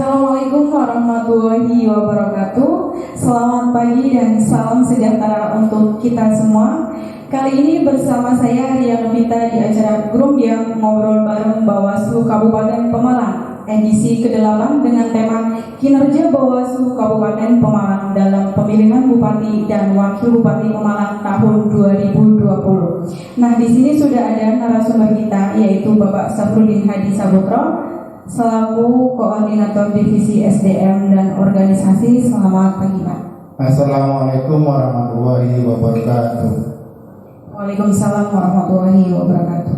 Assalamualaikum warahmatullahi wabarakatuh. Selamat pagi dan salam sejahtera untuk kita semua. Kali ini bersama saya Ria Novita di acara Grumbiang Ngobrol Bareng Bawaslu Kabupaten Pemalang, edisi ke-8 dengan tema Kinerja Bawaslu Kabupaten Pemalang dalam Pemilihan Bupati dan Wakil Bupati Pemalang tahun 2020. Nah, di sini sudah ada narasumber kita, yaitu Bapak Safruddin Hadi Sabutro selaku Koordinator Divisi SDM dan Organisasi. Selamat pagi, Pak. Assalamualaikum warahmatullahi wabarakatuh. Waalaikumsalam warahmatullahi wabarakatuh.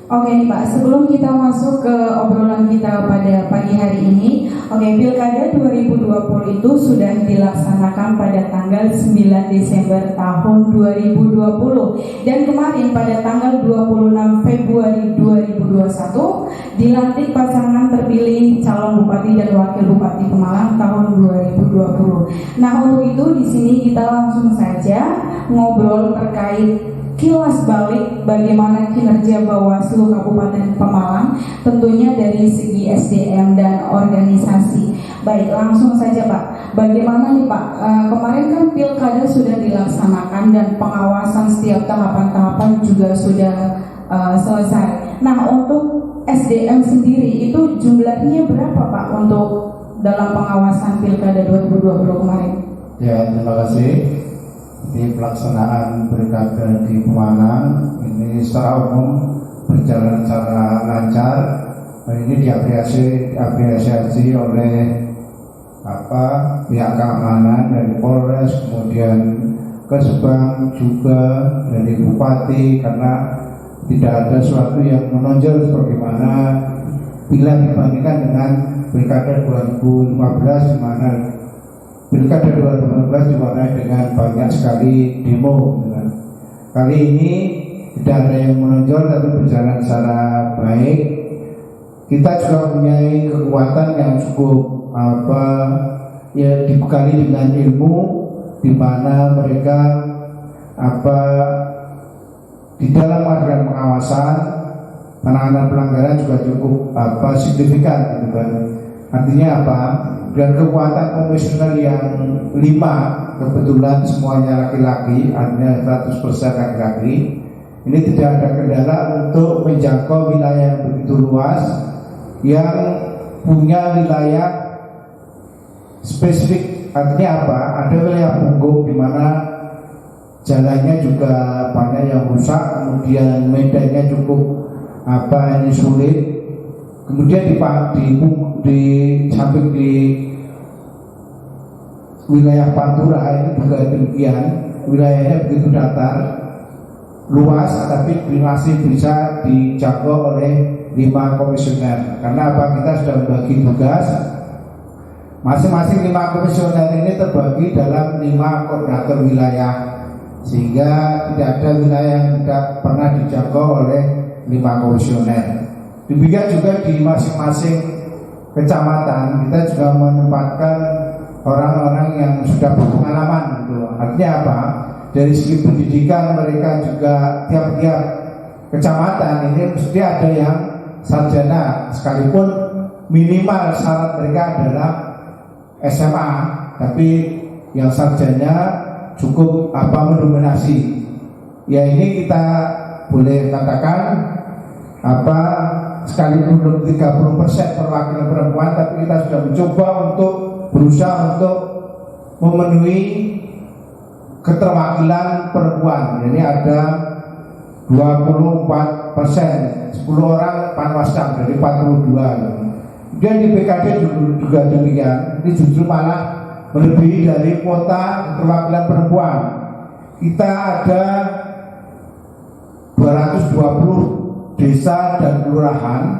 Oke nih Pak, sebelum kita masuk ke obrolan kita pada pagi hari ini, Pilkada 2020 itu sudah dilaksanakan pada tanggal 9 Desember tahun 2020 dan kemarin pada tanggal 26 Februari 2021 dilantik pasangan terpilih calon Bupati dan Wakil Bupati Pemalang tahun 2020. Nah, untuk itu di sini kita langsung saja ngobrol terkait kilas balik bagaimana kinerja Bawaslu Kabupaten Pemalang, tentunya dari segi SDM dan organisasi. Baik, langsung saja Pak, bagaimana nih Pak, kemarin kan pilkada sudah dilaksanakan dan pengawasan setiap tahapan-tahapan juga sudah selesai. Nah, untuk SDM sendiri itu jumlahnya berapa Pak untuk dalam pengawasan pilkada 2020 kemarin? Ya, terima kasih. Di pelaksanaan pilkada di Pemalang ini secara umum berjalan secara lancar. Ini diapresiasi oleh pihak keamanan dari Polres, kemudian Kesbang juga dari Bupati, karena tidak ada sesuatu yang menonjol sebagaimana bila dibandingkan dengan pilkada 2015 di mana pilkada 2015 diwarnai dengan banyak sekali demo. Kali ini tidak ada yang menonjol tapi berjalan secara baik. Kita juga mempunyai kekuatan yang cukup dibekali dengan ilmu, di mana mereka di dalam melakukan pengawasan penanganan pelanggaran juga cukup signifikan, gitu kan. Artinya apa? Dan kekuatan komisioner yang 5 kebetulan semuanya laki-laki, artinya 100% laki-laki. Ini tidak ada kendala untuk menjangkau wilayah yang begitu luas, yang punya wilayah spesifik. Artinya apa? Ada wilayah punggung di mana jalannya juga banyak yang rusak, kemudian medannya cukup sulit. Kemudian di samping di wilayah Pantura ini juga demikian, wilayahnya begitu datar, luas, tapi masih bisa dijangkau oleh 5 komisioner. Karena kita sudah membagi tugas, masing-masing 5 komisioner ini terbagi dalam 5 koordinator wilayah, sehingga tidak ada wilayah yang tidak pernah dijangkau oleh 5 komisioner. Demikian juga di masing-masing kecamatan kita juga menempatkan orang-orang yang sudah berpengalaman, gitu. Artinya apa? Dari segi pendidikan mereka juga tiap-tiap kecamatan ini mesti ada yang sarjana, sekalipun minimal syarat mereka adalah SMA, tapi yang sarjana cukup mendominasi. Ya, ini kita boleh katakan sekalipun belum 30% perwakilan perempuan, tapi kita sudah mencoba untuk berusaha untuk memenuhi keterwakilan perempuan. Jadi ada 24%, 10 orang panwascam dari 42. Kemudian di PKD juga demikian. Ini justru malah melebihi dari kuota keterwakilan perempuan. Kita ada 220 desa dan kelurahan,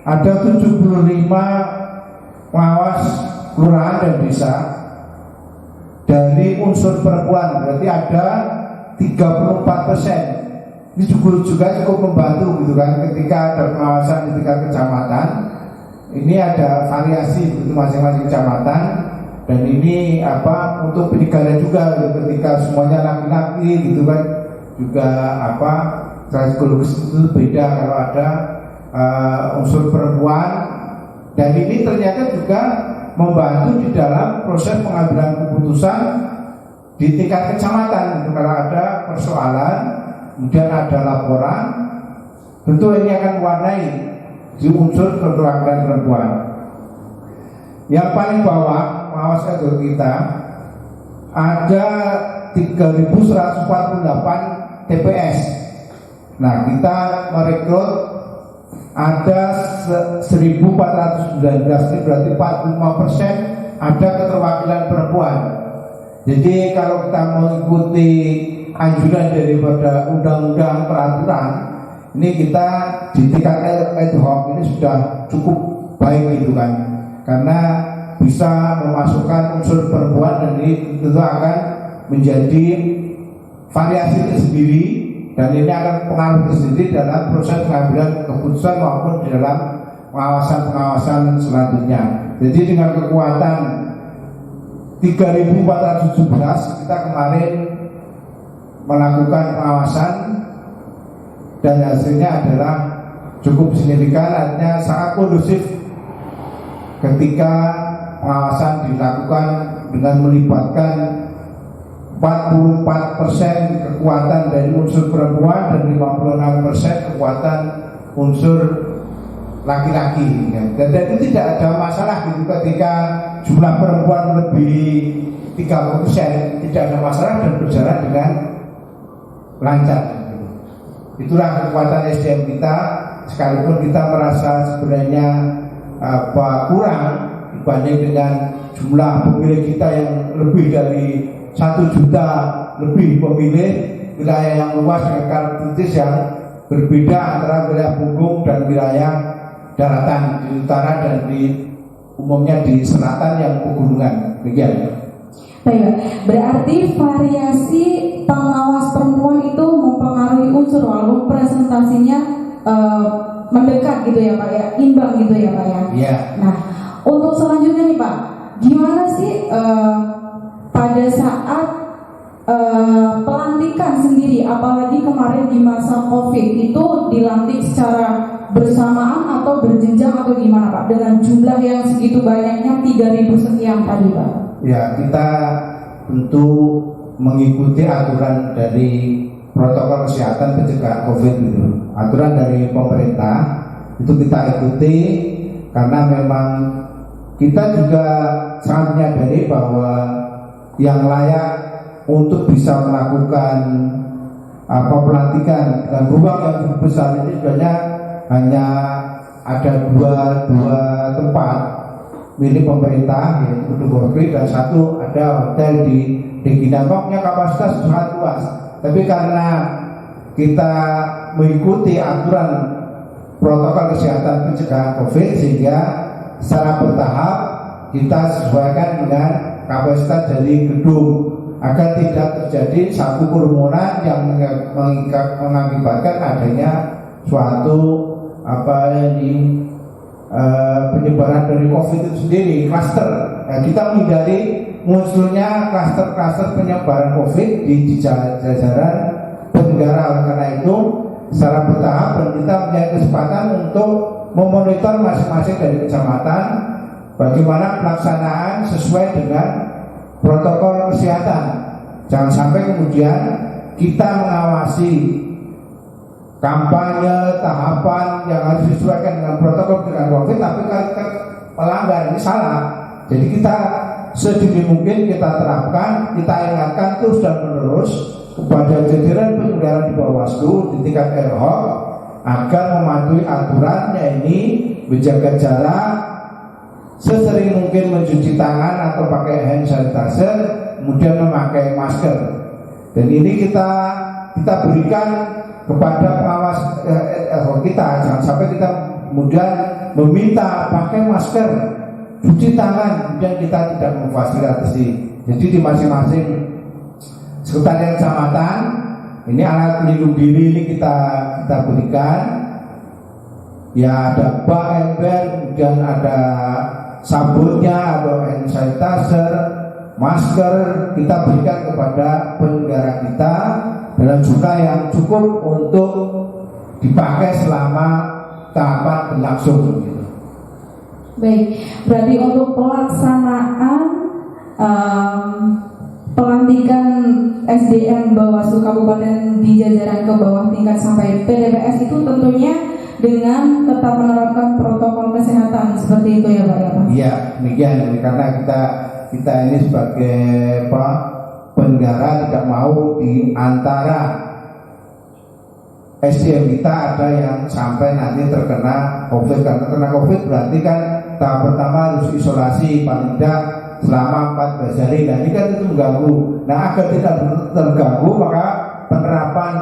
ada 75 pengawas kelurahan dan desa dari unsur perempuan, berarti ada 34%. Ini juga cukup membantu, gitu kan, ketika ada pengawasan di tingkat kecamatan. Ini ada variasi untuk masing-masing kecamatan, dan ini untuk pendidikannya juga, ketika semuanya laki-laki, gitu kan, juga psikologis itu beda. Kalau ada unsur perempuan Dan ini ternyata juga membantu di dalam proses pengambilan keputusan di tingkat kecamatan. Kalau ada persoalan, kemudian ada laporan, tentu ini akan mewarnai di unsur keterwakilan perempuan. Yang paling bawah pengawas ekor kita ada 3.148 TPS. Nah, kita merekrut ada 1.419, ini berarti 45% ada keterwakilan perempuan. Jadi kalau kita mengikuti anjuran daripada undang-undang peraturan, ini kita di tingkat ad hoc ini sudah cukup baik gitu kan, karena bisa memasukkan unsur perempuan dan ini tentu akan menjadi variasi tersendiri dan ini akan pengaruh tersendiri dalam proses pengambilan keputusan maupun di dalam pengawasan-pengawasan selanjutnya. Jadi dengan kekuatan 3.417 kita kemarin melakukan pengawasan dan hasilnya adalah cukup signifikan, artinya sangat kondusif ketika pengawasan dilakukan dengan melibatkan 44% kekuatan dari unsur perempuan dan 56% kekuatan unsur laki-laki. Dan itu tidak ada masalah gitu ketika jumlah perempuan lebih 30%, tidak ada masalah dan berjalan dengan lancar. Itulah kekuatan SDM kita, sekalipun kita merasa sebenarnya kurang dibanding dengan jumlah pemilih kita yang lebih dari 1 juta lebih pemilih, wilayah yang luas dengan karakteristik yang berbeda antara wilayah punggung dan wilayah daratan di utara dan di umumnya di selatan yang pegunungan. Demikian. Baik, berarti variasi pengawas perempuan itu mempengaruhi unsur walaupun presentasinya mendekat gitu ya Pak ya, imbang gitu ya Pak ya. Iya. Nah, untuk selanjutnya nih Pak, gimana sih pada saat pelantikan sendiri, apalagi kemarin di masa COVID itu dilantik secara bersamaan atau berjenjang atau gimana Pak? Dengan jumlah yang segitu banyaknya 3.000 sekian tadi Pak. Ya, kita tentu mengikuti aturan dari protokol kesehatan pencegahan COVID itu. Aturan dari pemerintah itu kita ikuti karena memang kita juga sangat menyadari bahwa yang layak untuk bisa melakukan pelantikan dan ruang yang cukup besar ini sebenarnya hanya ada dua tempat milik pemerintah, yaitu Gedung Gorkri dan satu ada hotel di Ginangkoknya kapasitas sangat luas. Tapi karena kita mengikuti aturan protokol kesehatan pencegahan COVID sehingga secara bertahap kita sesuaikan dengan kapasitas dari gedung agar tidak terjadi satu kerumunan yang mengakibatkan adanya suatu penyebaran dari COVID itu sendiri, klaster. Kita menghindari munculnya klaster-klaster penyebaran COVID di jajaran penyelenggara. Oleh karena itu, secara bertahap dan kita punya kesempatan untuk memonitor masing-masing dari kecamatan bagaimana pelaksanaan sesuai dengan protokol kesehatan. Jangan sampai kemudian kita mengawasi kampanye tahapan yang harus disesuaikan dengan protokol dengan COVID, tapi kalau pelanggar ini salah. Jadi kita sedini mungkin kita terapkan, kita ingatkan terus dan menerus kepada jajaran penyelenggara di Bawaslu di tingkat ad hoc agar mematuhi aturan, yaitu menjaga jarak, sesering mungkin mencuci tangan atau pakai hand sanitizer, kemudian memakai masker. Dan ini kita berikan kepada pengawas kita, jangan sampai kita kemudian meminta pakai masker, cuci tangan, kemudian kita tidak memfasilitasi. Jadi di masing-masing sekretariat kecamatan ini alat pelindung diri ini kita berikan. Ya ada bak ember, kemudian ada sabunnya, ada hand sanitizer, masker kita berikan kepada penyelenggara kita dalam jumlah yang cukup untuk dipakai selama tahapan berlangsung. Baik, berarti untuk pelaksanaan pelantikan SDM Bawaslu Kabupaten di jajaran ke bawah tingkat sampai PTPS itu tentunya dengan tetap menerapkan protokol kesehatan seperti itu ya Pak ya Pak? Iya, demikian. Karena kita ini sebagai penyelenggara tidak mau di antara SDM kita ada yang sampai nanti terkena COVID. Karena terkena COVID berarti kan tahap pertama harus isolasi paling tidak selama 14 hari. Nah ini kan itu mengganggu. Nah agar tidak terganggu maka penerapan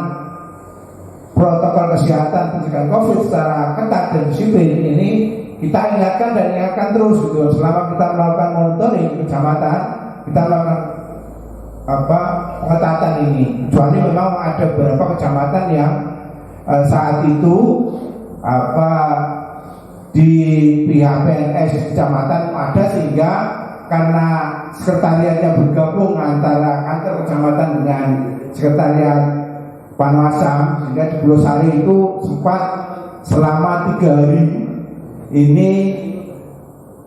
protokol kesehatan pencegahan COVID secara ketat dan disiplin ini kita ingatkan terus gitu. Selama kita melakukan monitoring kecamatan, kita melakukan pengetatan ini. Kecuali memang ada beberapa kecamatan yang saat itu di pihak PNS kecamatan ada, sehingga karena sekretariatnya bergabung antara kantor kecamatan dengan sekretariat Panwasam, sehingga di Pulau Sari itu sempat selama 3 hari ini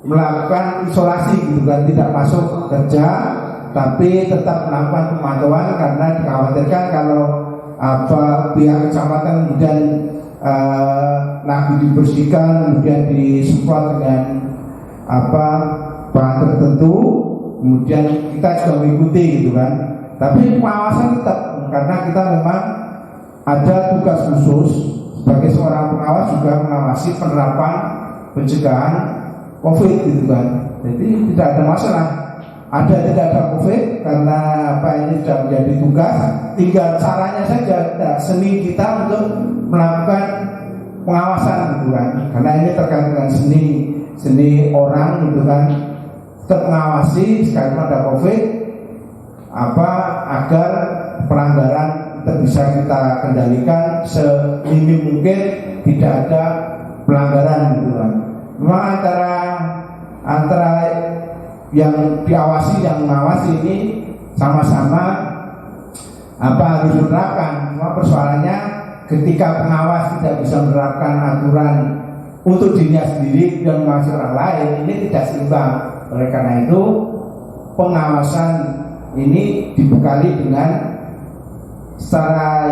melakukan isolasi gitu kan, tidak masuk kerja tapi tetap melakukan pemantauan karena dikhawatirkan kalau pihak kecamatan kemudian lagi dibersihkan kemudian disemprot dengan bahan tertentu, kemudian kita juga mengikuti gitu kan. Tapi pengawasan tetap, karena kita memang ada tugas khusus sebagai seorang pengawas juga mengawasi penerapan pencegahan COVID gitu kan. Jadi tidak ada masalah. Ada tidak ada COVID karena ini sudah menjadi tugas. Tinggal caranya saja, seni kita untuk melakukan pengawasan gitu kan. Karena ini terkait dengan seni orang gitu kan. Tetap mengawasi sekalipun ada COVID agar pelanggaran bisa kita kendalikan seminim mungkin, tidak ada pelanggaran gitu kan. Memang antara yang diawasi yang mengawasi ini sama-sama harus menerapkan. Cuma persoalannya ketika pengawas tidak bisa menerapkan aturan untuk dirinya sendiri dan mengawasi orang lain, ini tidak seimbang. Oleh karena itu pengawasan ini dibekali dengan secara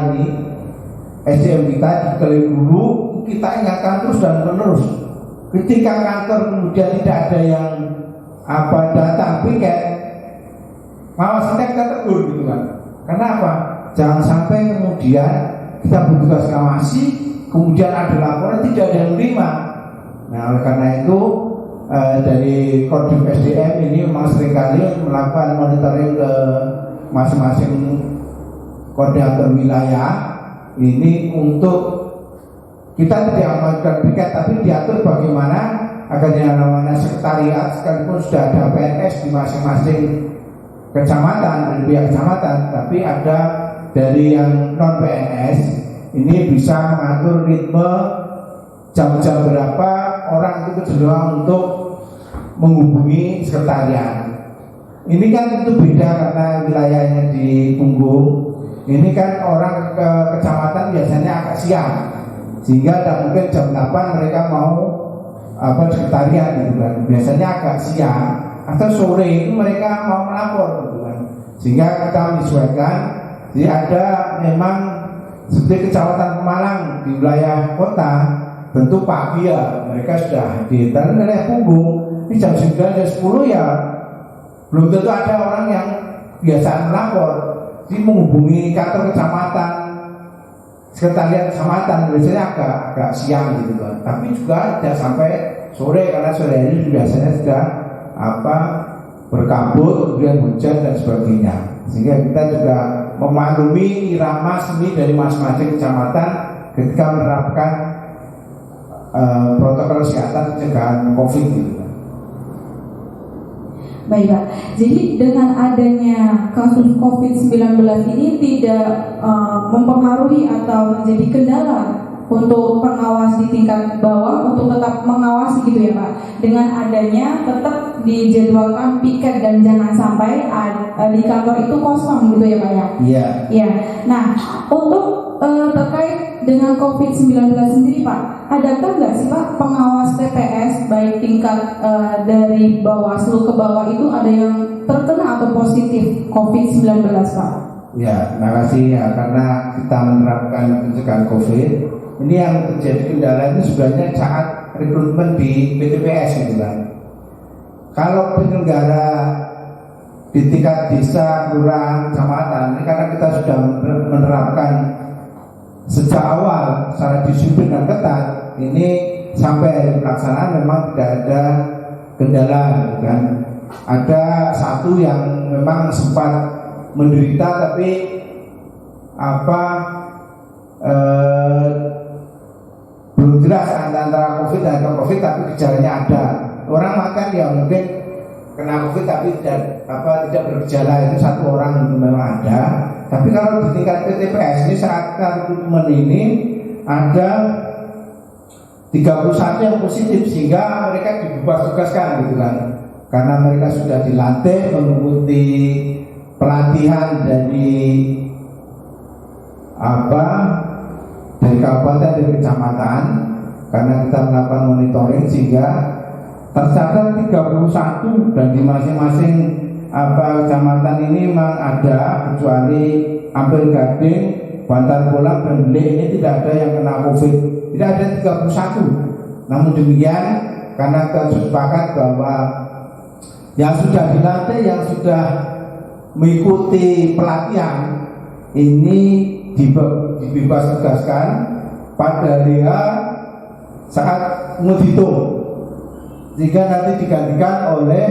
SDM kita dibekali dulu, kita ingatkan terus dan menerus. Ketika kantor kemudian tidak ada yang datang piket, pengawasannya kita tegur gitu kan. Karena apa? Jangan sampai kemudian kita bertugas ngawasi, kemudian ada laporan tidak ada yang menerima. Nah oleh karena itu dari Kodim SDM ini memang seringkali melakukan monitoring ke masing-masing koordinator wilayah ini untuk kita tidak mengajukan piket, tapi diatur bagaimana agar yang namanya sekretariat sekalipun sudah ada PNS di masing-masing kecamatan dan pihak kecamatan, tapi ada dari yang non PNS ini bisa mengatur ritme jam-jam berapa orang itu kecenderungan untuk menghubungi sekretariat. Ini kan tentu beda karena wilayahnya di Punggung. Ini kan orang ke kecamatan biasanya agak siang, sehingga tidak mungkin jam 8 mereka mau sekretariat gitu kan. Biasanya agak siang atau sore itu mereka mau melapor gitu kan. Sehingga kita menyesuaikan. Jadi ada memang seperti kecamatan Pemalang di wilayah kota, tentu pagi ya mereka sudah hadir. Dan wilayah Punggung ini jam 9 jam 10 ya belum tentu ada orang yang biasa melapor. Jadi menghubungi kantor kecamatan, sekretariat kecamatan biasanya agak siang gitu kan. Tapi juga tidak sampai sore karena sore hari biasanya sudah berkabut, kemudian hujan dan sebagainya. Sehingga kita juga memaklumi irama seni dari masing-masing kecamatan ketika menerapkan protokol kesehatan pencegahan COVID gitu. Baik Pak, jadi dengan adanya kasus COVID-19 ini tidak mempengaruhi atau menjadi kendala untuk pengawas di tingkat bawah untuk tetap mengawasi gitu ya Pak. Dengan adanya tetap dijadwalkan piket dan jangan sampai di kantor itu kosong gitu ya Pak ya. Iya. Iya. Nah untuk terkait dengan COVID-19 sendiri Pak, adakah nggak sih Pak pengawas TPS baik tingkat dari Bawaslu ke bawah itu ada yang terkena atau positif COVID-19 Pak? Ya, terima kasih ya, karena kita menerapkan pencegahan COVID. Ini yang terjadi kendala itu sebenarnya saat rekrutmen di PTPS gitu kan. Kalau penyelenggara di tingkat desa, kelurahan, kecamatan, ini karena kita sudah menerapkan sejak awal secara disiplin dan ketat, ini sampai pelaksanaan memang tidak ada kendala gitu kan. Ada satu yang memang sempat menderita tapi belum jelas antara COVID dan COVID, tapi gejalanya ada. Orang makan ya mungkin kena COVID tapi tidak bergejala, itu satu orang itu memang ada. Tapi kalau di tingkat PTPS ini saat rekrutmen ini ada 31 yang positif, sehingga mereka dibebas tugaskan gitu kan. Karena mereka sudah dilantik mengikuti pelatihan dari kabupaten, dari kecamatan, karena kita melakukan monitoring, sehingga tercatat 31 dan di masing-masing kecamatan ini memang ada, kecuali Ampel Gading, Bantar Bolang dan Bele ini tidak ada yang kena COVID, tidak ada 31. Namun demikian, karena kita sepakat bahwa yang sudah dilatih, yang sudah mengikuti pelatihan ini dibebas tugaskan pada hari saat menghitung, jika nanti digantikan oleh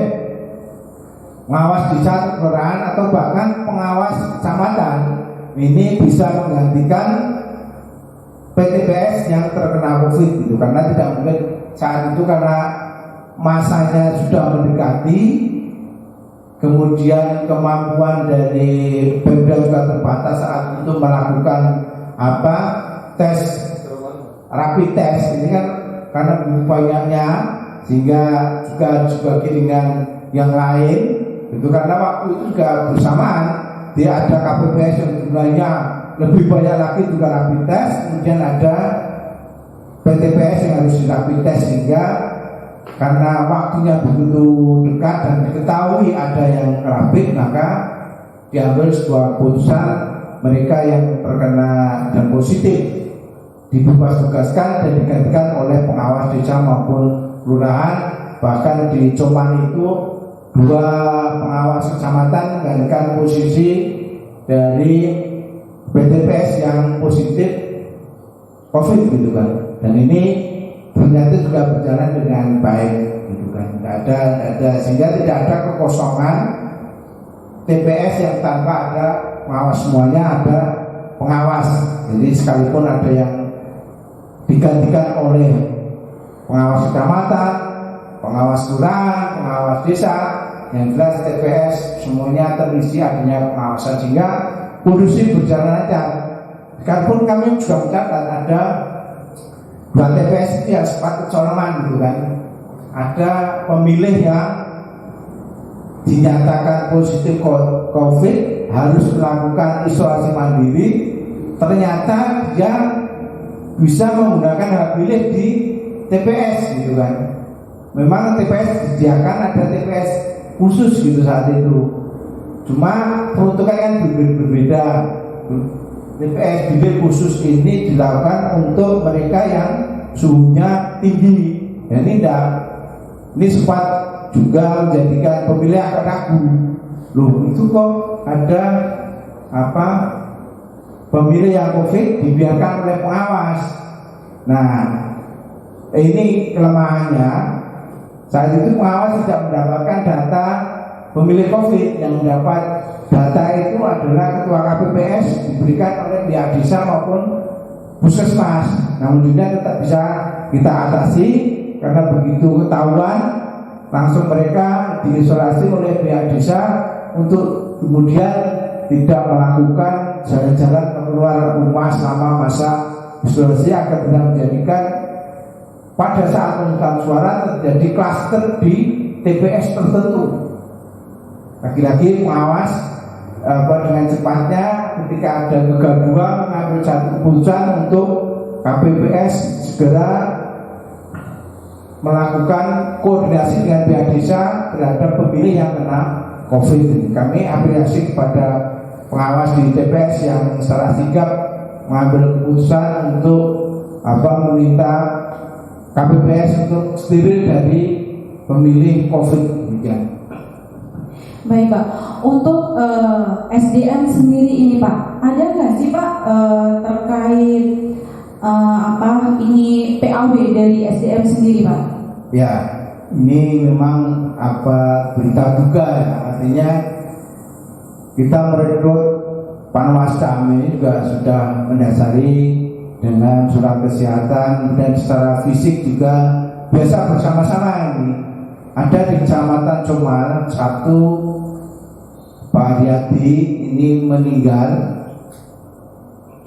pengawas desa, kelurahan, atau bahkan pengawas kecamatan. Ini bisa menggantikan PTPS yang terkena COVID gitu, karena tidak mungkin saat itu karena masanya sudah mendekati, kemudian kemampuan dari Pemda juga terbatas saat itu melakukan tes rapid test ini kan, karena banyaknya, sehingga juga dengan yang lain itu, karena waktu itu juga bersamaan dia ada KPPS yang jumlahnya lebih banyak lagi juga rapid test, kemudian ada PTPS yang harus di rapid test, sehingga karena waktunya begitu dekat dan diketahui ada yang rapid, maka diambil sebuah keputusan mereka yang terkena dan positif dibebas tugaskan dan digantikan oleh pengawas desa maupun kelurahan. Bahkan di Coman itu 2 pengawas kecamatan menggantikan posisi dari PTPS yang positif COVID gitu kan. Dan ini ternyata juga berjalan dengan baik gitu kan. Tidak ada sehingga tidak ada kekosongan TPS yang tanpa ada pengawas, semuanya ada pengawas. Jadi sekalipun ada yang digantikan oleh pengawas kecamatan, pengawas kelurahan, pengawas desa, yang jelas TPS semuanya terisi adanya pengawasan, sehingga kondusif berjalan lancar. Sekalipun kami juga mencatat ada 2 TPS itu yang sempat kecolongan gitu kan. Ada pemilih yang dinyatakan positif COVID harus melakukan isolasi mandiri, ternyata dia bisa menggunakan hak pilih di TPS gitu kan. Memang TPS disediakan, ada TPS khusus gitu saat itu, cuma peruntukan kan berbeda. TPS bilik khusus ini dilakukan untuk mereka yang suhunya tinggi. Dan ini sempat juga menjadikan pemilih agak ragu. Loh, itu kok ada pemilih yang COVID dibiarkan oleh pengawas. Nah, ini kelemahannya. Saat itu pengawas tidak mendapatkan data pemilih COVID. Yang mendapat data itu adalah ketua KPPS, diberikan oleh pihak desa maupun puskesmas. Namun juga tetap bisa kita atasi, karena begitu ketahuan langsung mereka diisolasi oleh pihak desa untuk kemudian tidak melakukan jalan-jalan keluar rumah selama masa isolasi, agar tidak menjadikan pada saat pemungutan suara terjadi klaster di TPS tertentu. Lagi-lagi pengawas dengan cepatnya ketika ada kegaduhan mengambil satu keputusan untuk KPPS segera melakukan koordinasi dengan pihak desa terhadap pemilih yang kena COVID. Kami apresiasi kepada pengawas di TPS yang secara sigap mengambil keputusan untuk meminta KPPS untuk steril dari pemilih COVID. Baik Pak, untuk SDM sendiri ini Pak, ada nggak sih Pak terkait ini PAW dari SDM sendiri Pak? Ya, ini memang berita duka ya. Artinya kita merekrut Panwas kami juga sudah mendasari dengan surat kesehatan dan secara fisik juga biasa bersama-sama ini. Ada di Kecamatan Comal satu Pak Haryadi ini meninggal,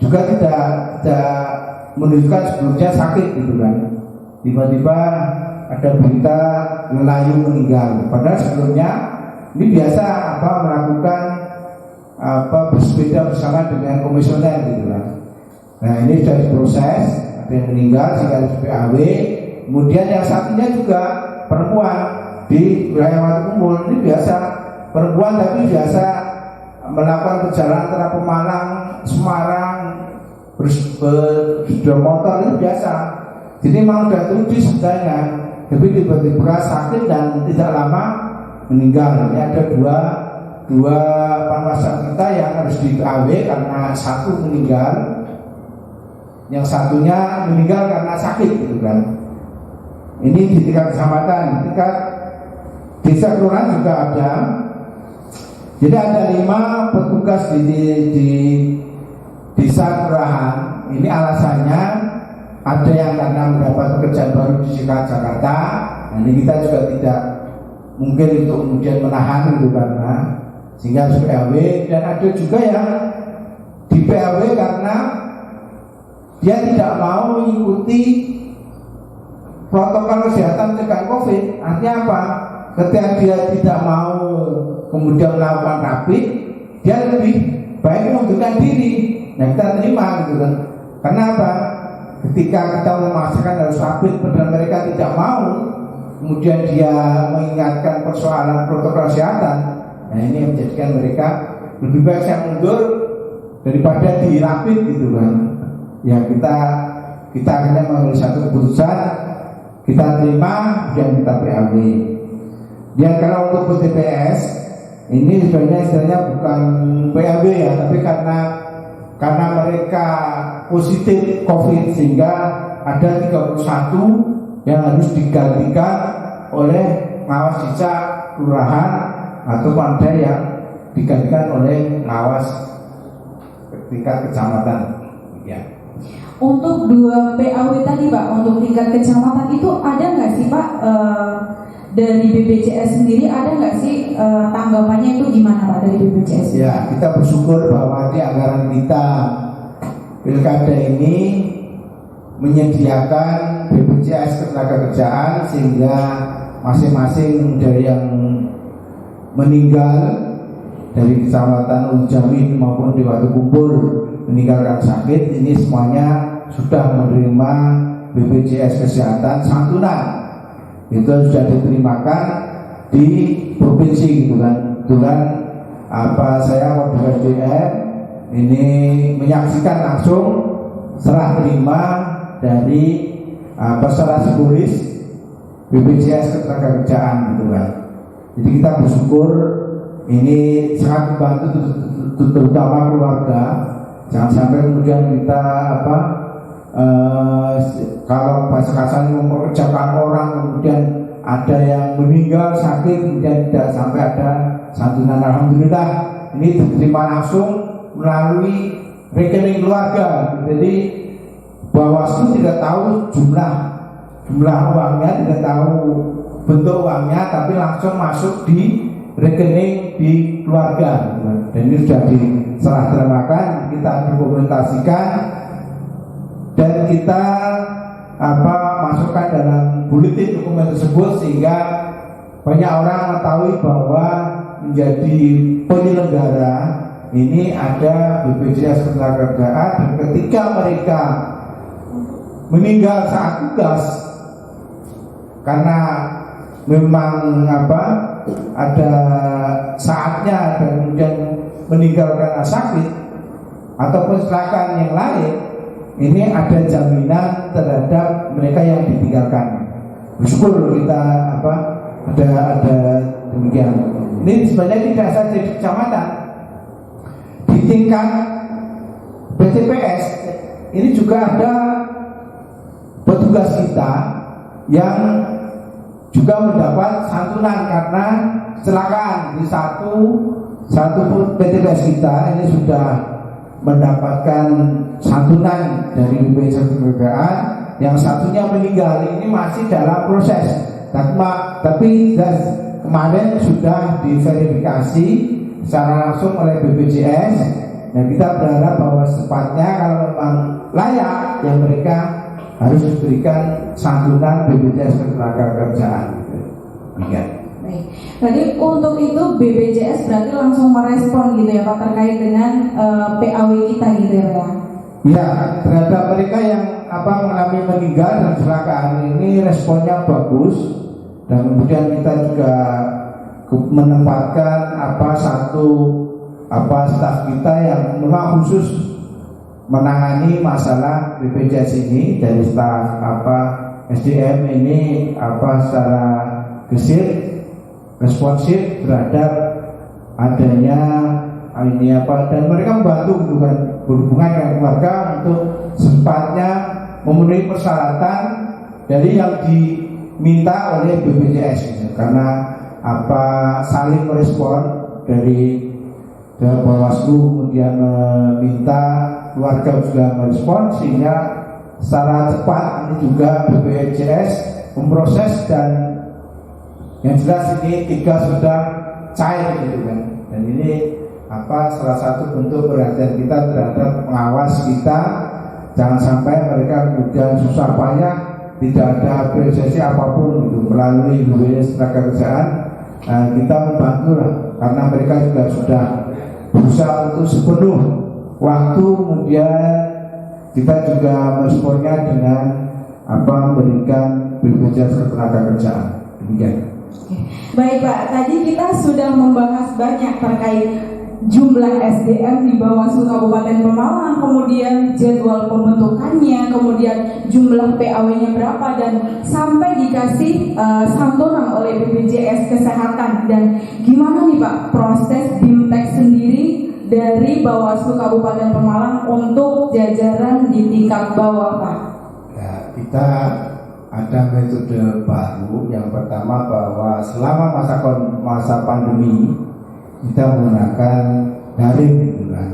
juga tidak menunjukkan sebelumnya sakit gitu kan. Tiba-tiba ada berita Melayu meninggal. Padahal sebelumnya ini biasa melakukan bersepeda bersama dengan komisioner gitu kan. Nah ini sudah diproses, ada yang meninggal sehingga harus PAW. Kemudian yang satunya juga perempuan di wilayah Watukumpul. Ini biasa perempuan tapi biasa melakukan perjalanan antara Pemalang, Semarang, bersepeda motor, itu biasa. Jadi memang sudah teruji sebenarnya, tapi tiba-tiba sakit dan tidak lama meninggal. Ini ada dua panwasan kita yang harus di PAW karena satu meninggal, yang satunya meninggal karena sakit gitu kan. Ini di tingkat kecamatan, tingkat desa kelurahan juga ada. Jadi ada 5 petugas di desa kelurahan. Ini alasannya ada yang karena mendapat pekerjaan baru di Jakarta. Nah, ini kita juga tidak mungkin untuk kemudian menahan itu karena sehingga harus PAW. Dan ada juga yang di PAW karena dia tidak mau mengikuti protokol kesehatan mencegah COVID. Artinya apa? Ketika dia tidak mau kemudian melakukan rapid, dia lebih baik mengundurkan diri. Nah kita terima gitu kan. Karena apa? Ketika kita memaksakan harus rapid padahal mereka tidak mau, kemudian dia mengingatkan persoalan protokol kesehatan, nah ini menjadikan mereka lebih baik saya mundur daripada di rapid gitu kan. Ya kita akhirnya mengambil satu keputusan, kita terima dan kita PAW. Dan kalau untuk TPS ini sebenarnya istilahnya bukan PAW ya, tapi karena mereka positif COVID sehingga ada 31 yang harus digantikan oleh pengawas desa kelurahan atau ada yang digantikan oleh pengawas tingkat kecamatan. Ya. Untuk 2 PAW tadi Pak, untuk tingkat kecamatan itu ada nggak sih Pak dari BPJS sendiri, ada nggak sih tanggapannya itu gimana Pak dari BPJS? Ya, kita bersyukur bahwa di anggaran kita pilkada ini menyediakan BPJS Ketenagakerjaan sehingga masing-masing dari yang meninggal dari Kecamatan Ujami maupun di Watukumpul meninggalkan sakit ini semuanya sudah menerima BPJS Kesehatan santunan. Itu sudah diterimakan di provinsi gitu kan. Kebetulan saya waktu SDM ini menyaksikan langsung serah terima dari peserta simbolis BPJS Ketenagakerjaan gitu kan. Jadi kita bersyukur ini sangat membantu terutama keluarga. Jangan sampai kemudian kita kalau bahasa kasarnya mempekerjakan orang kemudian ada yang meninggal sakit kemudian tidak sampai ada santunan. Alhamdulillah ini diterima langsung melalui rekening keluarga. Jadi Bawaslu tidak tahu jumlah uangnya, tidak tahu bentuk uangnya, tapi langsung masuk di rekening di keluarga. Dan ini sudah diserah terimakan, kita dokumentasikan dan kita masukkan dalam buletin dokumen tersebut sehingga banyak orang mengetahui bahwa menjadi penyelenggara ini ada BPJS Ketenagakerjaan, dan ketika mereka meninggal saat tugas karena memang ada saatnya dan kemudian meninggal karena sakit ataupun kecelakaan yang lain, ini ada jaminan terhadap mereka yang ditinggalkan. Bersyukur kita ada demikian. Ini sebenarnya tidak saja di kecamatan, di tingkat BTPS ini juga ada petugas kita yang juga mendapat santunan karena kecelakaan. Di satu PTPS kita ini sudah mendapatkan santunan dari BPJS Ketenagakerjaan, yang satunya meninggal. Ini masih dalam proses, tapi kemarin sudah diverifikasi secara langsung oleh BPJS, dan kita berharap bahwa secepatnya kalau memang layak, yang mereka harus diberikan santunan BPJS Ketenagakerjaan. Baik. Jadi untuk itu BPJS berarti langsung merespon gitu ya Pak terkait dengan PAW kita gitu ya Pak? Ya, terhadap mereka yang mengalami meninggal dan kecelakaan ini responnya bagus, dan kemudian kita juga menempatkan satu staf kita yang memang khusus menangani masalah BPJS ini, dari staf SDM ini secara gesit responsif terhadap adanya ini dan mereka membantu gitu kan, berhubungan dengan keluarga untuk secepatnya memenuhi persyaratan dari yang diminta oleh BPJS gitu. Karena saling merespon dari Bawaslu, kemudian meminta keluarga juga merespon, sehingga secara cepat ini juga BPJS memproses, dan yang jelas ini 3 sudah cair gitu kan. Dan ini salah satu bentuk perhatian kita terhadap pengawas kita, jangan sampai mereka kemudian susah payah tidak ada apresiasi apapun gitu melalui BPJS Ketenagakerjaan. Kita membantu lah, karena mereka juga sudah berusaha untuk sepenuh waktu, kemudian kita juga meresponnya dengan memberikan BPJS Ketenagakerjaan. Demikian. Baik Pak, tadi kita sudah membahas banyak terkait jumlah SDM di Bawaslu Kabupaten Pemalang, kemudian jadwal pembentukannya, kemudian jumlah PAW-nya berapa, dan sampai dikasih santunan oleh BPJS Kesehatan. Dan gimana nih Pak proses BIMTEK sendiri dari Bawaslu Kabupaten Pemalang untuk jajaran di tingkat bawah Pak? Ya, kita ada metode baru. Yang pertama bahwa selama masa pandemi kita menggunakan daring gitu kan.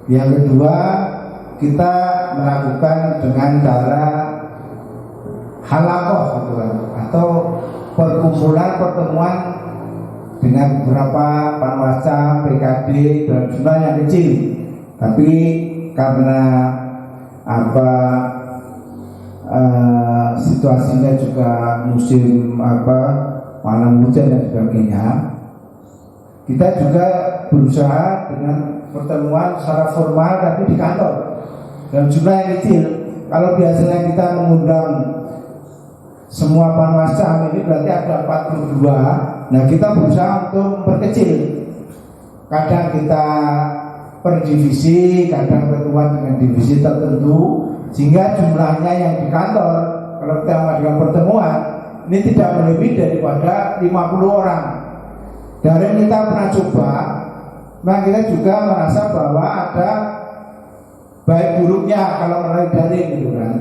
Yang kedua, kita melakukan dengan cara halakoh gitu kan, atau pertemuan dengan beberapa panwascam, PKD dalam jumlah yang kecil. Tapi karena situasinya juga musim malam hujan dan sebagainya, kita juga berusaha dengan pertemuan secara formal tapi di kantor dalam jumlah yang kecil. Kalau biasanya kita mengundang semua panwascam, ini berarti ada 42. Nah, kita berusaha untuk memperkecil. Kadang kita per divisi, kadang pertemuan dengan divisi tertentu, sehingga jumlahnya yang di kantor kalau kita mengadakan pertemuan ini tidak melebihi daripada 50 orang. Dari kita pernah coba, nah kita juga merasa bahwa ada baik buruknya kalau melalui daring gitu kan.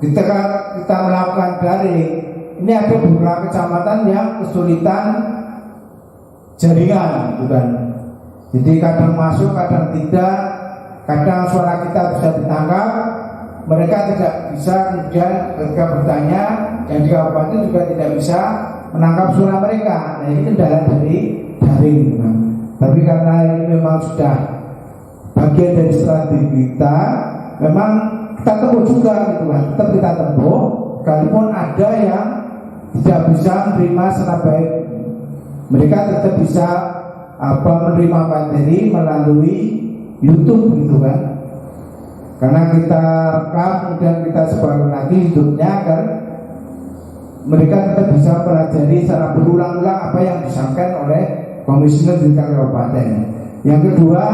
Kita melakukan daring, ini ada beberapa kecamatan yang kesulitan jaringan gitu kan. Jadi kadang masuk, kadang tidak, kadang suara kita bisa ditangkap, mereka tidak bisa, kemudian ketika bertanya yang di kabupaten juga tidak bisa menangkap suara mereka. Nah, ini kendala dari daring kan. Tapi karena ini memang sudah bagian dari strategi kita, memang kita tempuh juga gitu kan. Tetap kita tempuh, kalaupun ada yang tidak bisa menerima secara baik, mereka tetap bisa menerima materi melalui YouTube gitu kan. Karena kita rekam kemudian kita sebarkan lagi YouTube-nya agar mereka tetap bisa pelajari secara berulang-ulang apa yang disampaikan oleh komisioner di kabupaten. Yang kedua,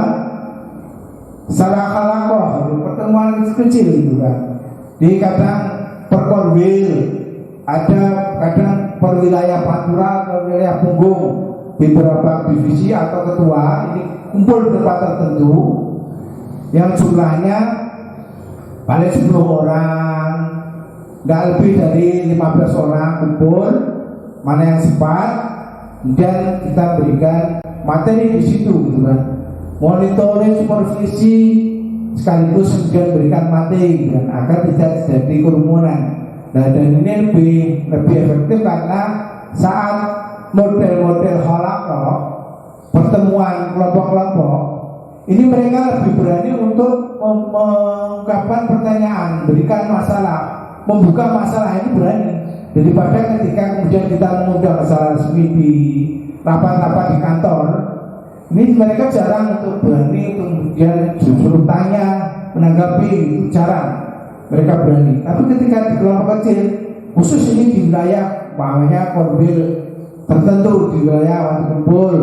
salah halakoh, pertemuan kecil gitu kan. Di kadang per korwil, ada kadang per wilayah Pantura atau wilayah Punggung, beberapa divisi atau ketua ini kumpul di tempat tertentu yang jumlahnya paling 10 orang, nggak lebih dari 15 orang kumpul, mana yang sempat, kemudian kita berikan materi di situ gitu kan, monitoring, supervisi, sekaligus kemudian berikan materi dan agar tidak terjadi kerumunan. Nah, dan ini lebih efektif karena saat model-model halakoh, pertemuan kelompok-kelompok, ini mereka lebih berani untuk mengungkapkan pertanyaan, berikan masalah, membuka masalah ini berani daripada ketika kemudian kita mengundang masalah resmi di rapat-rapat di kantor. Ini mereka jarang untuk berani untuk kemudian disuruh tanya, menanggapi, itu jarang mereka berani. Tapi ketika di kelompok kecil, khusus ini di wilayah namanya korwil tertentu, di wilayah Watu Kumpul,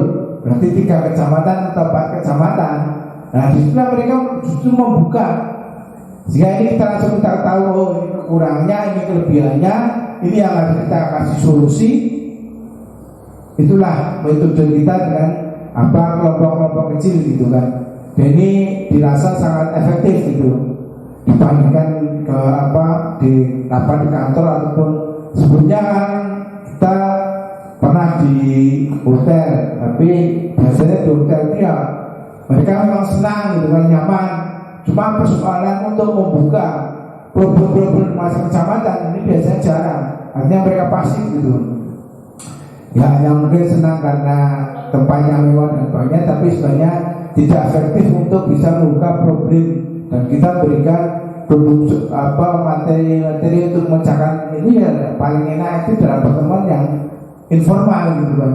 berarti 3 kecamatan atau 4 kecamatan. Nah, di situ mereka justru membuka, sehingga ini kita langsung tahu, oh ini kekurangannya, ini kelebihannya, ini yang harus kita kasih solusi. Itulah metode kita dengan kelompok-kelompok kecil gitu kan. Dan ini dirasa sangat efektif gitu dibandingkan ke di rapat di kantor ataupun sebelumnya kan kita pernah di hotel, tapi biasanya di hotel itu ya mereka memang senang gitu kan, nyaman. Cuma persoalan untuk membuka problem-problem masa kecamatan ini biasanya jarang, artinya mereka pasif gitu. Ya, yang mungkin senang karena tempatnya mewah dan banyak, tapi sebenarnya tidak efektif untuk bisa membuka problem. Dan kita berikan materi untuk memecahkan ini ya paling enak itu dalam pertemuan yang informal gitu kan.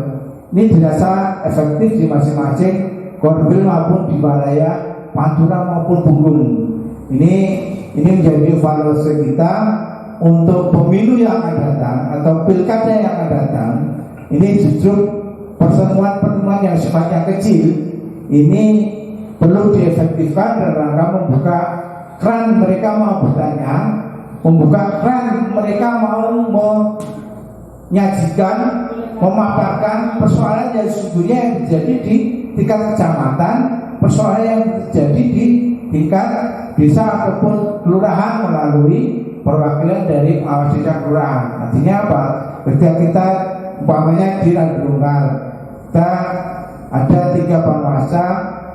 Ini dirasa efektif di masing-masing korwil maupun di wilayah Pantura maupun Punggung. Ini menjadi evaluasi kita untuk pemilu yang akan datang atau pilkada yang akan datang. Ini justru pertemuan-pertemuan yang sifatnya kecil ini perlu diefektifkan dalam rangka membuka keran mereka mau bertanya, membuka keran mereka mau menyajikan, memaparkan persoalan yang sesungguhnya yang terjadi di tingkat kecamatan, persoalan yang terjadi di tingkat desa ataupun kelurahan melalui perwakilan dari pengawas desa kelurahan. Artinya apa? Ketika kita umpamanya di Randungal, kita ada 3 panwasa,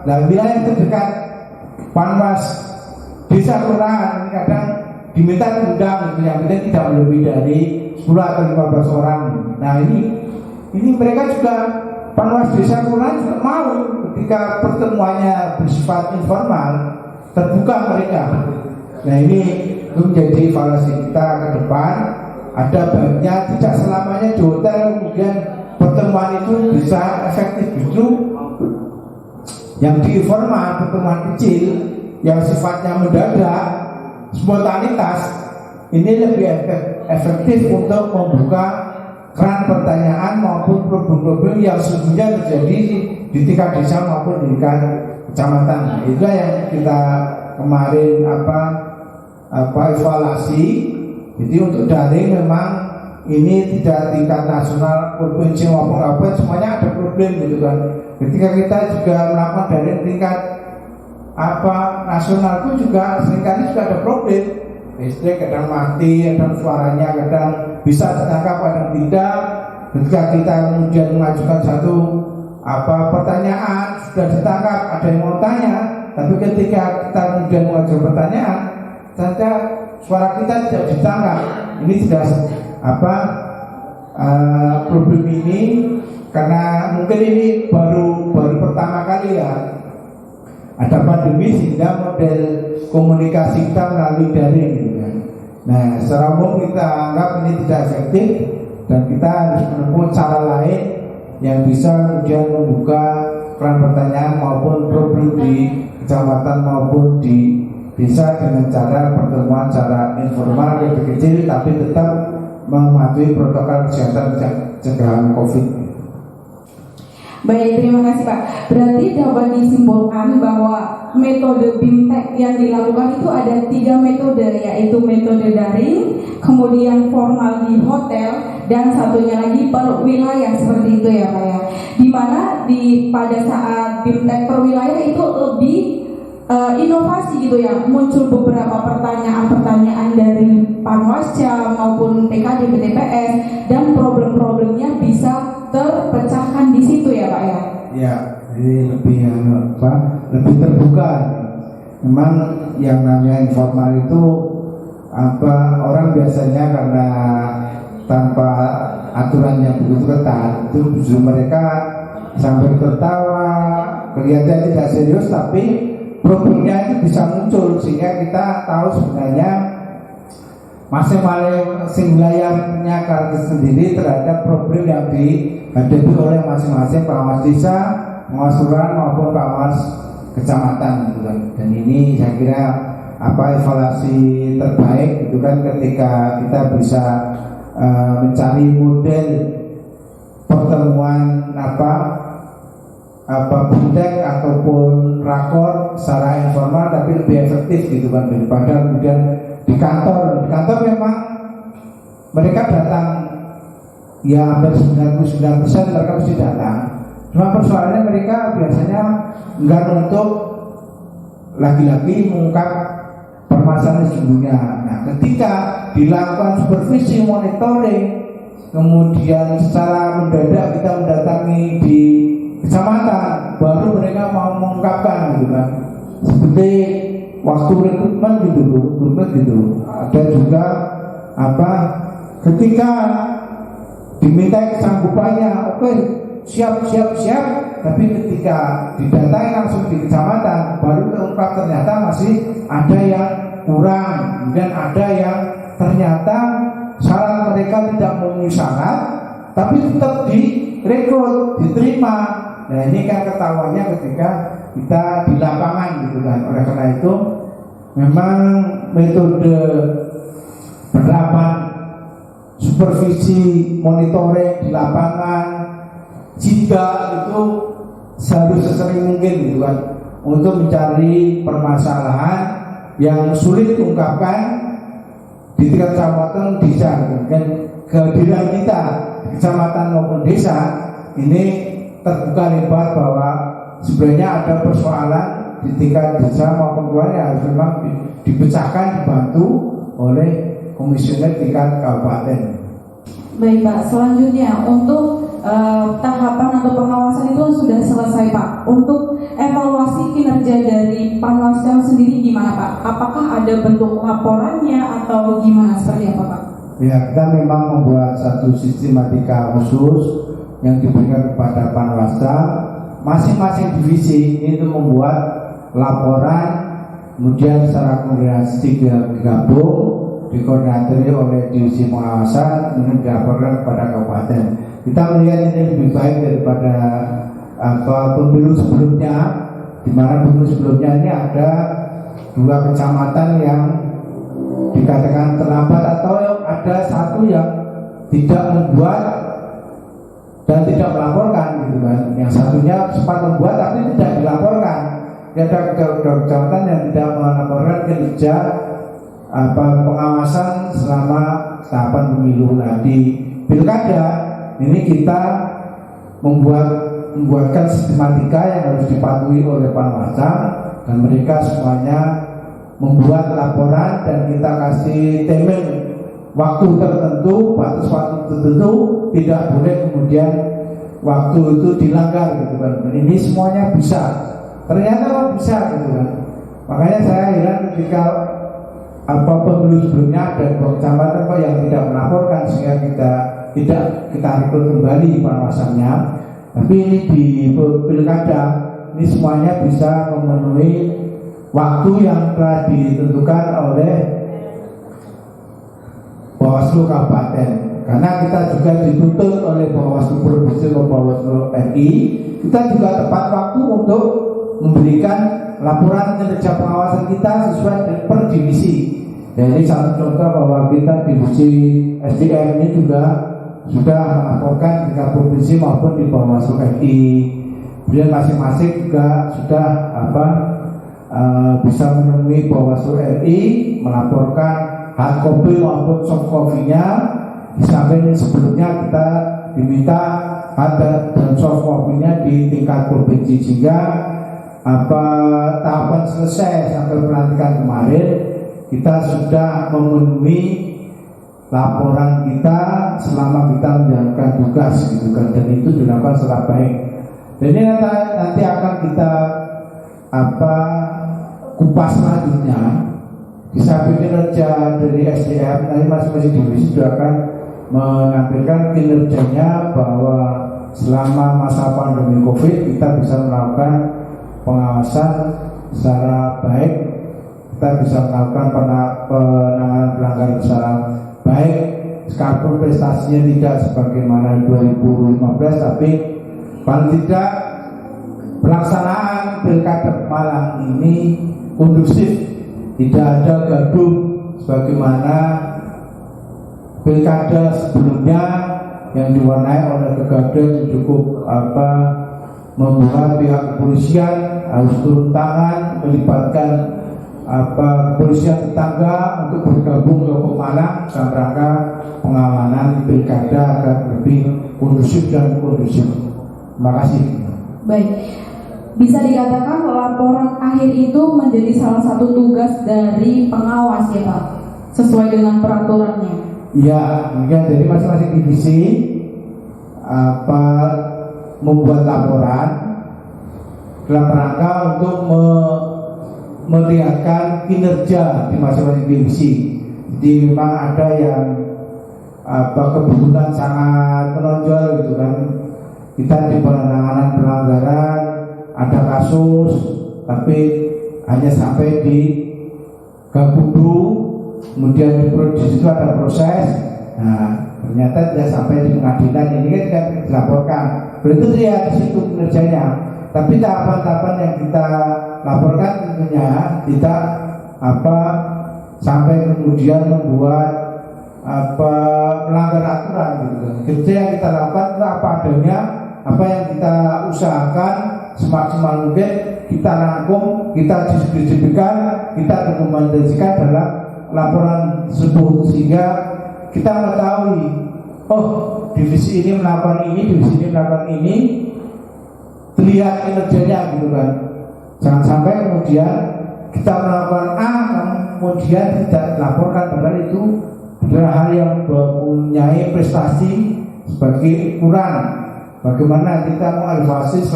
dan wilayah terdekat panwas desa kelurahan ini kadang diminta diundang, yang penting tidak lebih dari 10 atau 15 orang. Nah ini mereka juga panwas desa kelurahan juga mau ketika pertemuannya bersifat informal, terbuka mereka. Nah ini menjadi evaluasi kita ke depan. Ada baiknya tidak selamanya di hotel kemudian pertemuan itu bisa efektif, justru yang di informal, pertemuan kecil yang sifatnya mendadak, spontanitas, ini lebih efektif untuk membuka keran pertanyaan maupun problem-problem yang sesungguhnya terjadi di tingkat desa maupun di tingkat kecamatan. Itulah yang kita kemarin evaluasi. Jadi untuk daring memang ini tidak tingkat nasional, provinsi maupun kabupaten semuanya ada problem gitu kan. Ketika kita juga melakukan daring tingkat nasional pun juga seringkali juga ada problem. Listrik kadang mati, kadang suaranya kadang bisa ditangkap, kadang tidak. Ketika kita kemudian mengajukan satu pertanyaan sudah ditangkap, ada yang mau tanya, tapi ketika kita kemudian mengajukan pertanyaan ternyata suara kita tidak ditangkap. Ini tidak problem ini karena mungkin ini baru pertama kali ya ada pandemi sehingga model komunikasi kita melalui daring gitu kan. Nah, secara umum kita anggap ini tidak efektif dan kita harus menempuh cara lain yang bisa kemudian membuka keran pertanyaan maupun problem di kecamatan maupun di desa dengan cara pertemuan secara informal lebih kecil tapi tetap mematuhi protokol kesehatan pencegahan COVID. Baik, terima kasih Pak. Berarti dapat disimpulkan bahwa metode BIMTEK yang dilakukan itu ada 3 metode, yaitu metode daring, kemudian formal di hotel, dan satunya lagi per wilayah seperti itu ya Pak ya. Dimana pada saat BIMTEK per wilayah itu lebih inovasi gitu ya, muncul beberapa pertanyaan-pertanyaan dari Panwasca maupun TKD BTPS dan problem-problemnya bisa terpecahkan di situ ya Pak ya. Ya, jadi lebih terbuka. Memang yang namanya informal itu orang biasanya karena tanpa aturan yang begitu ketat itu justru mereka sambil tertawa, kelihatan tidak serius tapi problemnya itu bisa muncul sehingga kita tahu sebenarnya masing-masing wilayahnya karakter sendiri terhadap problem yang dihadapi oleh masing-masing pengawas desa, pengawas kelurahan maupun pengawas kecamatan gitu kan. Dan ini saya kira evaluasi terbaik itu kan ketika kita bisa mencari model pertemuan BIMTEK ataupun rakor secara informal tapi lebih efektif gitu kan daripada kemudian di kantor memang mereka datang ya hampir 99% mereka mesti datang, cuma persoalannya mereka biasanya enggak untuk lagi-lagi mengungkap permasalahan sesungguhnya. Nah, ketika dilakukan supervisi monitoring kemudian secara mendadak kita mendatangi di kecamatan baru mereka mau mengungkapkan gitu kan, seperti waktu rekrutmen gitu. Ada juga ketika diminta kesanggupannya, oke, siap, tapi ketika didatangi langsung di kecamatan baru terungkap ternyata masih ada yang kurang, kemudian ada yang ternyata syarat mereka tidak memenuhi syarat tapi tetap direkrut, diterima. Nah ini kan ketahuannya ketika kita di lapangan gitu kan. Oleh karena itu memang metode penerapan supervisi monitoring di lapangan jika itu seharusnya sesering mungkin gitu kan untuk mencari permasalahan yang sulit diungkapkan di tingkat kecamatan desa dan kehadiran kita di kecamatan maupun desa ini terbuka lebar bahwa sebenarnya ada persoalan di tingkat desa maupun kelurahan yang harus memang dipecahkan, dibantu oleh komisioner tingkat kabupaten. Baik Pak, selanjutnya untuk tahapan atau pengawasan itu sudah selesai Pak. Untuk evaluasi kinerja dari Panwascam sendiri gimana Pak? Apakah ada bentuk laporannya atau gimana, seperti apa Pak? Ya, kita memang membuat satu sistematika khusus yang diberikan kepada Panwascam. Masing-masing divisi itu membuat laporan, kemudian secara koordinasi digabung, dikoordinasi oleh divisi pengawasan, kemudian dilaporkan kepada kabupaten. Kita melihat ini lebih baik daripada pemilu sebelumnya, di mana pemilu sebelumnya ini ada 2 kecamatan yang dikatakan terlambat atau ada satu yang tidak membuat dan tidak melaporkan gitu kan. Yang satunya sempat membuat tapi tidak dilaporkan. Ada kecamatan yang tidak melaporkan kinerja pengawasan selama tahapan pemilu. Nah di pilkada ini kita membuatkan sistematika yang harus dipatuhi oleh Panwascam dan mereka semuanya membuat laporan dan kita kasih timing waktu tertentu, batas waktu tertentu, tidak boleh kemudian waktu itu dilanggar gitu kan. Dan ini semuanya bisa, ternyata bisa gitu kan. Makanya saya heran ketika pemilu sebelumnya ada 2 kecamatan kok yang tidak melaporkan sehingga kita rekrut kembali Panwascamnya. Tapi ini di pilkada ini semuanya bisa memenuhi waktu yang telah ditentukan oleh Bawaslu Kabupaten. karena kita juga dituntut oleh Bawaslu Provinsi atau Bawaslu RI, kita juga tepat waktu untuk memberikan laporan kinerja pengawasan kita sesuai per divisi. Jadi satu contoh bahwa kita divisi SDM ini juga sudah melaporkan tingkat provinsi maupun di Bawaslu RI. Kemudian masing-masing juga sudah bisa menemui Bawaslu RI melaporkan hard copy maupun soft copy-nya. Di samping sebelumnya kita diminta hard dan soft copy-nya di tingkat provinsi, sehingga tahapan selesai sampai pelantikan kemarin kita sudah memenuhi laporan kita selama kita menjalankan tugas gitu kan, dan itu dilakukan secara baik. Dan ini nanti akan kita kupas selanjutnya. Di samping kinerja dari SDM, nanti masing-masing divisi juga akan menampilkan kinerjanya bahwa selama masa pandemi COVID kita bisa melakukan pengawasan secara baik, kita bisa melakukan penanganan pelanggaran secara baik, sekalipun prestasinya tidak sebagaimana 2015, tapi paling tidak pelaksanaan Pilkada Malang ini kondusif, tidak ada gaduh sebagaimana pilkada sebelumnya yang diwarnai oleh kegaduhan yang cukup membuat pihak kepolisian harus turun tangan, melibatkan kepolisian tetangga untuk bergabung ke Malang dalam rangka pengamanan pilkada agar lebih kondusif dan kondusif. Terima kasih. Baik, bisa dikatakan laporan akhir itu menjadi salah satu tugas dari pengawas ya Pak, sesuai dengan peraturannya. Ya, jadi masing-masing divisi membuat laporan dalam rangka untuk melihatkan kinerja di masing-masing divisi. Jadi memang ada yang kebetulan sangat menonjol gitu kan. Kita di penanganan pelanggaran ada kasus, tapi hanya sampai di Gakumdu, kemudian di situ ada proses. Nah, ternyata tidak sampai di pengadilan. Ini kan dilaporkan. Berarti ya di situ kinerjanya. Tapi tahapan-tahapan yang kita laporkan tentunya tidak sampai kemudian membuat melanggar aturan gitu. Kerja yang kita lakukan itu apa adanya, apa yang kita usahakan semaksimal mungkin kita rangkum, kita distribusikan, kita dokumentasikan dalam laporan tersebut, sehingga kita mengetahui divisi ini melakukan ini, divisi ini melakukan ini, terlihat kinerjanya gitu kan. Jangan sampai kemudian kita melakukan A kemudian tidak dilaporkan, padahal itu adalah hal yang mempunyai prestasi sebagai ukuran bagaimana kita menginovasi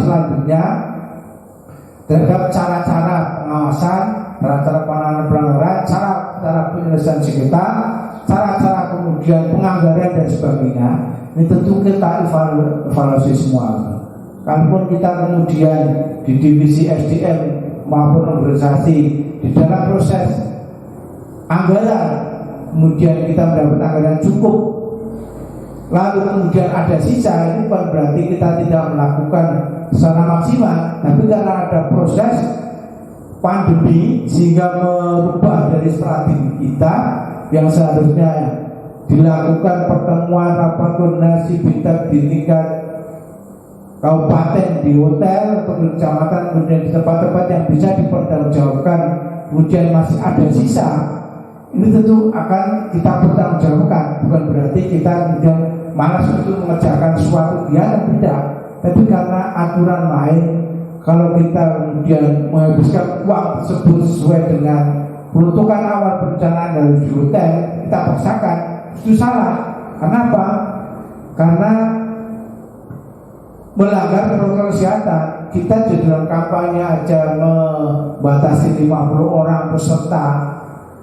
selanjutnya terhadap cara-cara pengawasan, cara-cara penanganan pelanggaran, cara penyelesaian sengketa, cara-cara kemudian penganggaran dan sebagainya. Ini tentu kita evaluasi semua. Kalaupun kita kemudian di divisi SDM maupun organisasi di dalam proses anggaran, kemudian kita mendapat anggaran cukup, lalu kemudian ada sisa, itu bukan berarti kita tidak melakukan secara maksimal, tapi karena ada proses pandemi sehingga merubah dari strategi kita yang seharusnya dilakukan pertemuan rapat koordinasi bidang di tingkat kabupaten, di hotel atau di kecamatan, kemudian di tempat-tempat yang bisa dipertanggungjawabkan, kemudian masih ada sisa, ini tentu akan kita pertanggungjawabkan. Bukan berarti kita kemudian malas untuk mengerjakan sesuatu, tidak, tapi karena aturan main. Kalau kita kemudian menghabiskan uang tersebut sesuai dengan peruntukan awal perencanaan dari hotel, kita paksakan, itu salah. Kenapa? Karena melanggar protokol kesehatan. Kita di dalam kampanye aja membatasi 50 orang peserta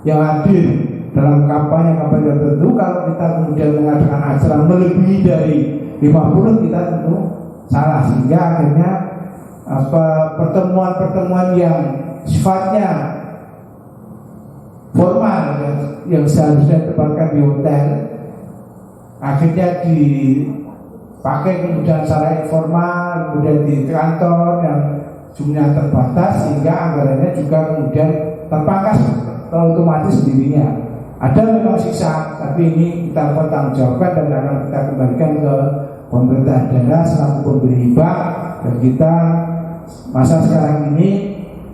yang hadir dalam kampanye tertentu. Kalau kita kemudian mengadakan acara melebihi dari 50, kita tentu salah, sehingga akhirnya pertemuan-pertemuan yang sifatnya formal yang seharusnya ditempatkan di hotel akhirnya dipakai kemudian secara informal, kemudian di kantor yang jumlahnya terbatas sehingga anggarannya juga kemudian terpangkas otomatis sendirinya. Ada memang sisa, tapi ini kita pertanggungjawabkan dan akan kita kembalikan ke pemerintah daerah selaku pemberi hibah, dan kita masa sekarang ini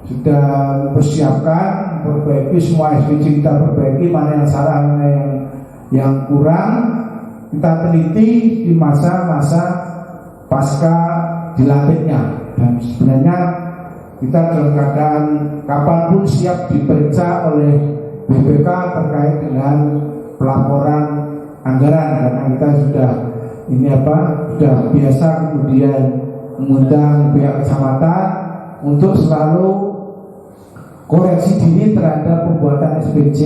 sudah mempersiapkan, memperbaiki semua SDG, kita perbaiki mana yang salah, mana yang kurang, kita teliti di masa-masa pasca dilantiknya. Dan sebenarnya kita dalam keadaan kapanpun siap diperiksa oleh BPK terkait dengan pelaporan anggaran, karena kita sudah biasa kemudian mengundang pihak kecamatan untuk selalu koreksi diri terhadap pembuatan SPJ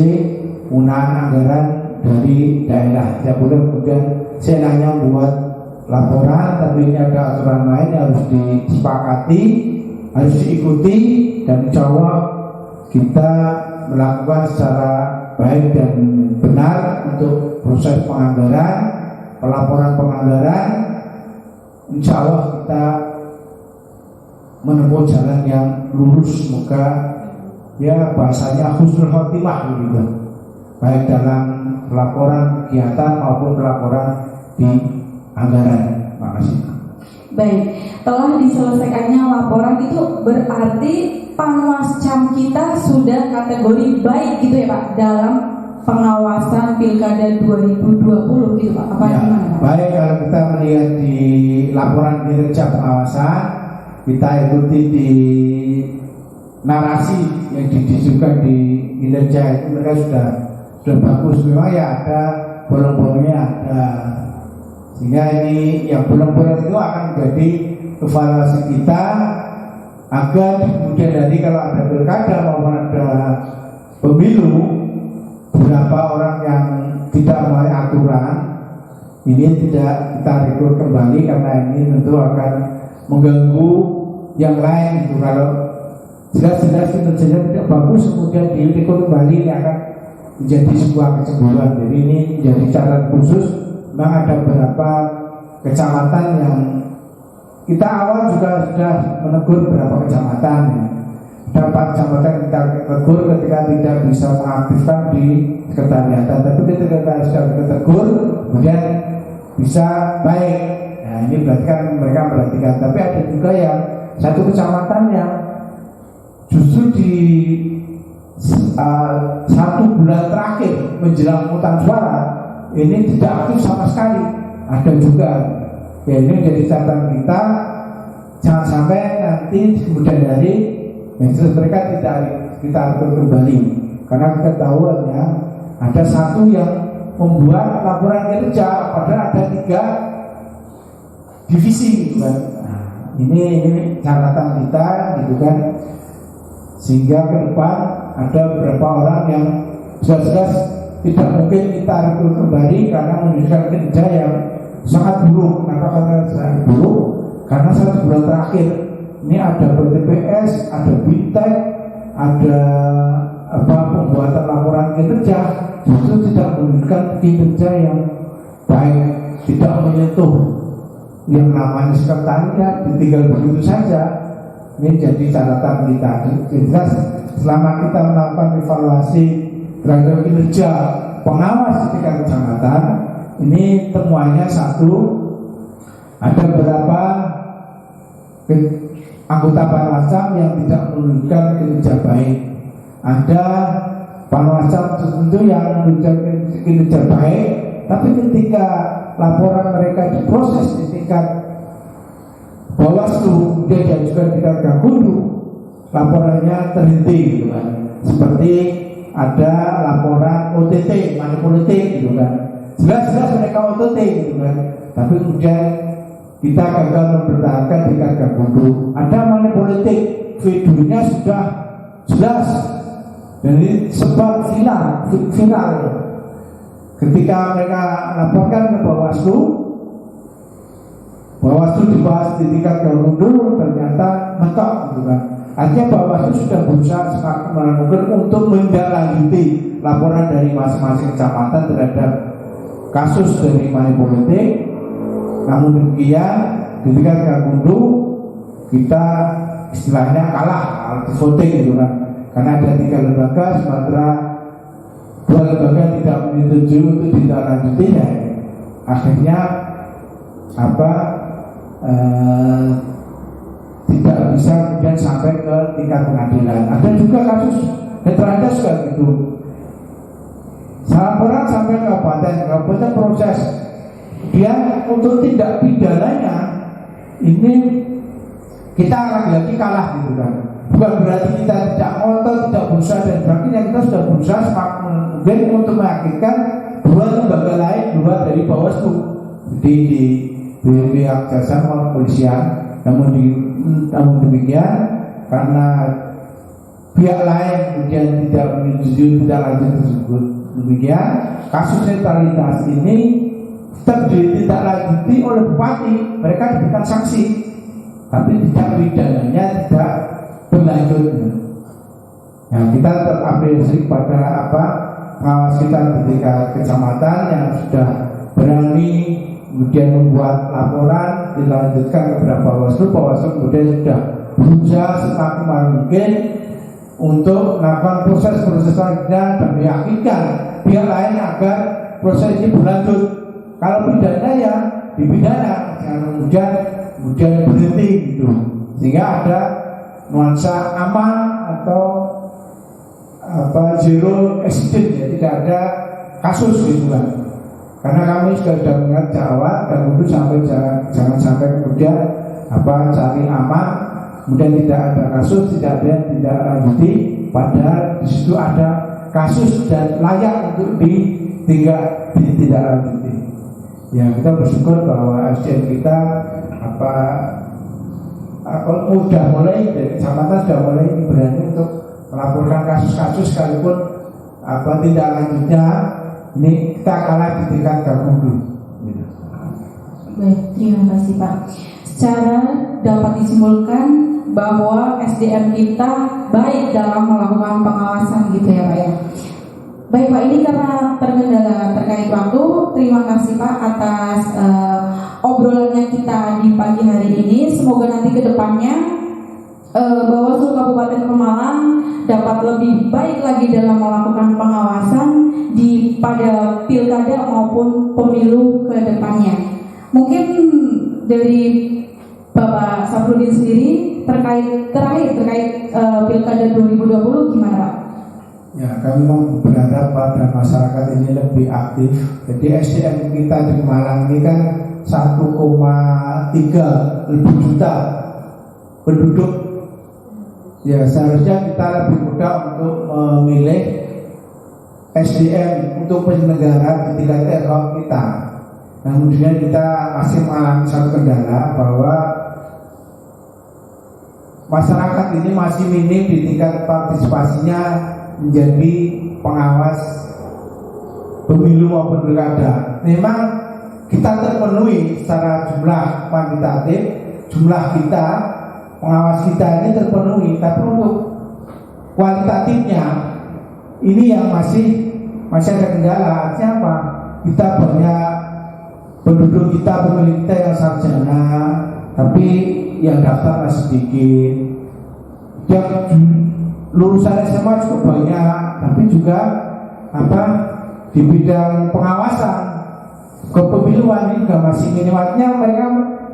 penggunaan anggaran dari daerah. Tidak boleh kemudian seenaknya membuat laporan, tapi ini ada aturan lain yang harus disepakati, harus diikuti, dan insya Allah kita melakukan secara baik dan benar untuk proses penganggaran, pelaporan penganggaran. Insya Allah kita menempuh jalan yang lurus, semoga ya bahasanya husnul khotimah begitu, baik dalam pelaporan kegiatan maupun pelaporan di anggaran. Makasih. Baik, telah diselesaikannya laporan itu berarti Panwascam kita sudah kategori baik gitu ya Pak dalam pengawasan Pilkada 2020 gitu Pak. Apa ya, gimana Pak? Baik, kalau kita melihat di laporan kinerja pengawasan, kita ikuti di narasi yang didisukan di kinerja itu, mereka sudah bagus. Memang ya ada bolong-bolongnya ada, sehingga ini yang bolong-bolong itu akan menjadi evaluasi kita agar kemudian dari kalau ada pilkada maupun ada pemilu, beberapa orang yang tidak mematuhi aturan ini tidak kita rekrut kembali, karena ini tentu akan mengganggu yang lain gitu. Kalau jelas-jelas kinerjanya tidak bagus kemudian direkrut kembali, ini akan menjadi sebuah kecemburuan. Jadi ini menjadi catatan khusus. Memang ada beberapa kecamatan yang kita awal juga sudah menegur beberapa kecamatan. Ada 4 kecamatan kita tegur ketika tidak bisa mengaktifkan di sekretariatan, tapi ketika kita sudah kita tegur kemudian bisa baik. Nah ini berarti kan mereka perhatikan. Tapi ada juga yang satu kecamatan yang justru di 1 bulan terakhir menjelang pemungutan suara ini tidak aktif sama sekali. Ada juga. Ya, ini jadi catatan kita, jangan sampai nanti kemudian hari yang jelas mereka tidak kita atur kembali, karena kita tahu ya ada satu yang membuat laporan kerja padahal ada 3 divisi gitu kan. Nah, ini catatan kita gitu kan, sehingga ke depan ada beberapa orang yang jelas-jelas tidak mungkin kita rekrut kembali karena menunjukkan kerja yang sangat buruk. Kenapa kata sangat buruk? Karena 1 bulan terakhir ini ada BTPS, ada BITEK, ada pembuatan laporan kinerja justru tidak menunjukkan kinerja yang baik, tidak menyentuh yang namanya sekretariat, ditinggal begitu saja. Ini jadi catatan kita. Jelas selama kita melakukan evaluasi terhadap kinerja pengawas di tingkat kecamatan, ini temuannya satu, ada beberapa anggota Panwascam yang tidak menunjukkan kinerja baik. Ada Panwascam tertentu yang menunjukkan kinerja baik, tapi ketika laporan mereka diproses di tingkat Bawaslu, dia diajukan di tingkat Gakumdu, laporannya terhenti gitu kan. Seperti ada laporan OTT, money politik gitu kan. Jelas-jelas mereka OTT gitu kan. Tapi kemudian kita gagal mempertahankan tingkat Gakumdu. Ada money politik, videonya sudah jelas. Dan ini sebab viral. Ketika mereka laporkan ke Bawaslu dibahas di tingkat Gakumdu, ternyata mentok gitu kan. Artinya Bawaslu sudah berusaha semaksimal mungkin untuk menindaklanjuti laporan dari masing-masing kecamatan terhadap kasus dari money politik. Namun demikian di tingkat Gakumdu kita istilahnya kalah di voting gitu kan, karena ada 3 lembaga sementara 2 lembaga tidak menyetujui untuk ditindaklanjuti ya. Akhirnya tidak bisa kemudian sampai ke tingkat pengadilan. Ada juga kasus netralitas juga gitu. Laporan sampai ke kabupaten proses dia untuk tindak pidananya ini kita lagi kalah gitu kan. Bukan berarti kita tidak ngotot, tidak berusaha dan sebagainya. Kita sudah berusaha semaksimal mungkin untuk meyakinkan 2 lembaga lain, 2 dari Bawaslu di pihak jasa maupun kepolisian. Namun demikian karena pihak lain kemudian tidak menyetujui tidak lanjut tersebut, demikian kasus netralitas ini tetap ditindaklanjuti oleh bupati. Mereka diberikan sanksi, tapi tidak pidananya tidak berlanjut. Nah, kita tetap apresiasi pada pengawas kita di tingkat kecamatan yang sudah berani kemudian membuat laporan dilanjutkan kepada Bawaslu. Bawaslu kemudian sudah berusaha semaksimal mungkin untuk melakukan proses-proses selanjutnya dan meyakinkan pihak lain agar proses ini berlanjut. Kalau pidana ya dipidana, jangan kemudian berhenti gitu, sehingga ada nuansa aman atau zero accident, ya tidak ada kasus gitu kan. Karena kami sudah mengingat Jawa dan untuk jangan sampai kemudian cari aman, kemudian tidak ada kasus, tidak ada yang tidak lanjuti, padahal di situ ada kasus dan layak untuk ditindaklanjuti. Ya, kita bersyukur bahwa SDM kita sudah mulai dari kecamatan sudah mulai berani untuk melaporkan kasus-kasus sekalipun tindak lanjutnya ini kita kalah di tingkat Gakumdu. Baik, terima kasih Pak. Secara dapat disimpulkan bahwa SDM kita baik dalam melakukan pengawasan gitu ya Pak ya. Baik Pak, ini karena terkendala terkait waktu, terima kasih Pak atas obrolannya kita di pagi hari ini. Semoga nanti ke depannya Bawaslu Kabupaten Pemalang dapat lebih baik lagi dalam melakukan pengawasan pada pilkada maupun pemilu ke depannya. Mungkin dari Bapak Safrudin sendiri terkait pilkada 2020 gimana Pak? Ya, kami berharap pada masyarakat ini lebih aktif. Jadi SDM kita di Malang ini kan 1,3 lebih juta penduduk. Ya, seharusnya kita lebih mudah untuk memilih SDM untuk penyelenggara di tingkat daerah kita. Nah, kemudian kita masih mengalami satu kendala bahwa masyarakat ini masih minim di tingkat partisipasinya menjadi pengawas pemilu maupun pilkada. Memang kita terpenuhi secara jumlah kuantitatif, jumlah kita pengawas kita ini terpenuhi, tapi untuk kualitatifnya ini yang masih ada kendala. Artinya apa? Kita banyak penduduk kita, pemilih kita yang sarjana, tapi yang daftar masih sedikit. Yang lulusan SMA cukup banyak, tapi juga di bidang pengawasan kepemiluan ini juga masih minimalnya mereka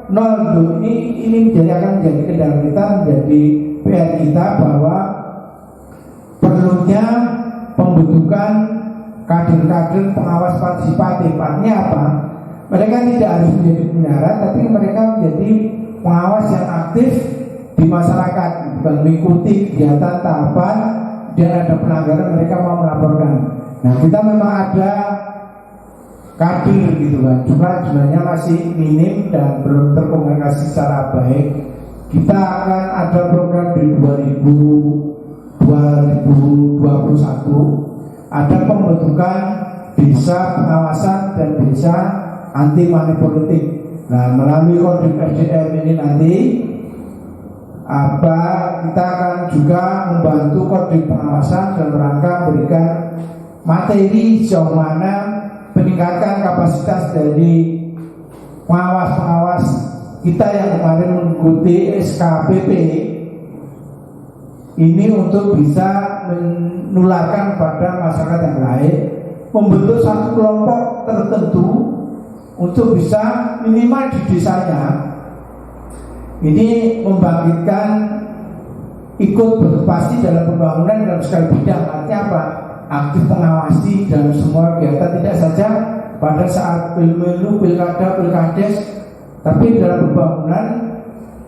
nol gitu. Ini akan menjadi kendala kita, menjadi PR kita bahwa perlunya pembentukan kader-kader pengawas partisipatif. Artinya apa? Mereka tidak harus menjadi penyiaran, tapi mereka menjadi pengawas yang aktif di masyarakat, mengikuti kegiatan tahapan dan ada pelanggaran mereka mau melaporkan. Nah, kita memang ada kader gitu kan, jumlahnya masih minim dan belum terkomunikasi secara baik. Kita akan ada program di 2021 ada pembentukan desa pengawasan dan desa anti money politik. Nah, melalui kode SDM ini nanti kita akan juga membantu koordinasi pengawasan dalam rangka memberikan materi sejauh mana peningkatan kapasitas dari pengawas-pengawas kita yang kemarin mengikuti SKPP ini untuk bisa menularkan pada masyarakat yang lain, membentuk satu kelompok tertentu untuk bisa minimal di desanya ini membangkitkan ikut berpartisipasi dalam pembangunan dalam segala bidang. Artinya apa? Aktif mengawasi dalam semua kegiatan, tidak saja pada saat pemilu, pilkada, pilkades, tapi dalam pembangunan.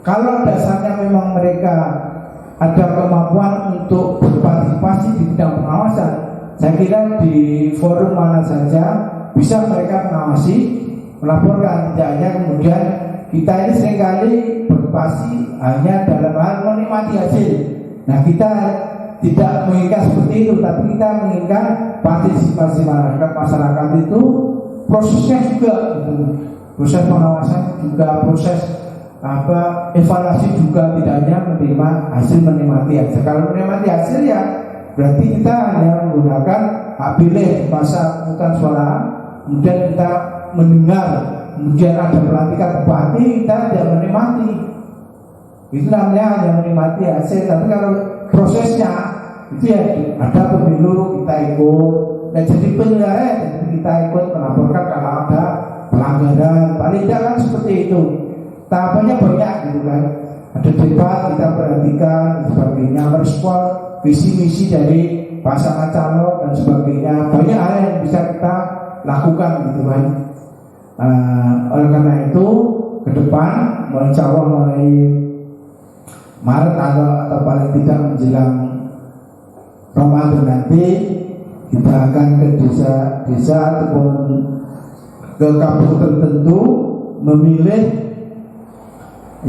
Kalau dasarnya memang mereka ada kemampuan untuk berpartisipasi di bidang pengawasan, saya kira di forum mana saja bisa mereka mengawasi, melaporkan. Tidak hanya kemudian kita ini seringkali berpartisipasi hanya dalam hal menikmati hasil. Nah, kita tidak menginginkan seperti itu, tapi kita menginginkan partisipasi masyarakat itu prosesnya juga, proses pengawasan juga, proses evaluasi juga, tidak hanya menerima hasil, menikmati hasil. Kalau menikmati hasil ya berarti kita hanya menggunakan hak pilih masa pemungutan suara, kemudian kita mendengar, kemudian ada pelantikan bupati, kita tidak menikmati. Itu namanya hanya menikmati hasil. Tapi kalau prosesnya itu ya ada pemilu kita ikut, dan jadi penyelenggara kita ikut melaporkan kalau ada pelanggaran. Paling tidak kan seperti itu. Tahapannya banyak gitu kan. Ada debat, kita perhatikan dan sebagainya, merespon visi misi dari pasangan calon dan sebagainya. Banyak hal yang bisa kita lakukan gitu kan. Oleh karena itu ke depan insya Allah mulai Maret atau paling tidak menjelang Ramadan nanti kita akan ke desa-desa ataupun ke kampung tertentu memilih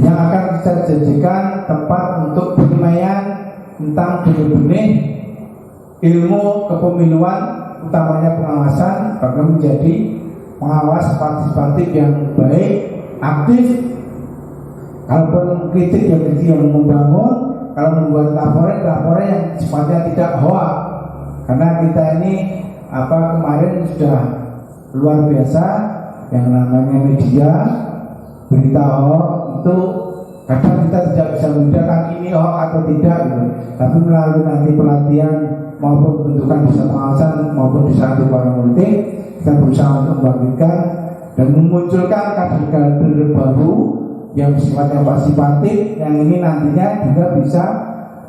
yang akan kita jadikan tempat untuk penilaian tentang benih-benih ilmu kepemiluan, utamanya pengawasan, bahkan menjadi pengawas partisipatif yang baik, aktif. Kalaupun kritik yang membangun, kalau membuat laporan yang sifatnya tidak hoak. Karena kita ini kemarin sudah luar biasa yang namanya media, berita hoak itu kadang kita tidak bisa membedakan ini hoak atau tidak gitu. Tapi melalui nanti pelatihan maupun bentukan desa pengawasan maupun desa barang politik, kita berusaha untuk membangkitkan dan memunculkan kader-kader baru yang sifatnya partisipatif, yang ini nantinya juga bisa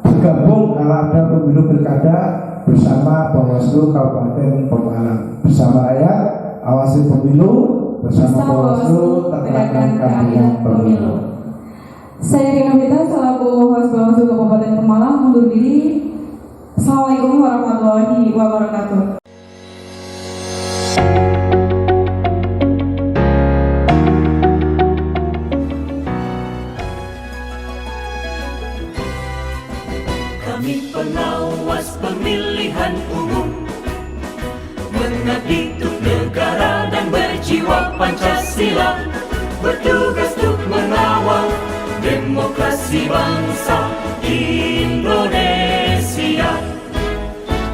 bergabung kalau ada pemilu pilkada bersama Bawaslu Kabupaten Pemalang, bersama rakyat awasi pemilu, bersama Bawaslu tegakkan keadilan pemilu. Saya Rina Vita selaku host Bawaslu Kabupaten Pemalang mundur diri. Assalamualaikum warahmatullahi wabarakatuh. Kami pengawas pemilihan umum, mengabdi untuk negara dan berjiwa Pancasila, bertugas untuk mengawal demokrasi bangsa Indonesia.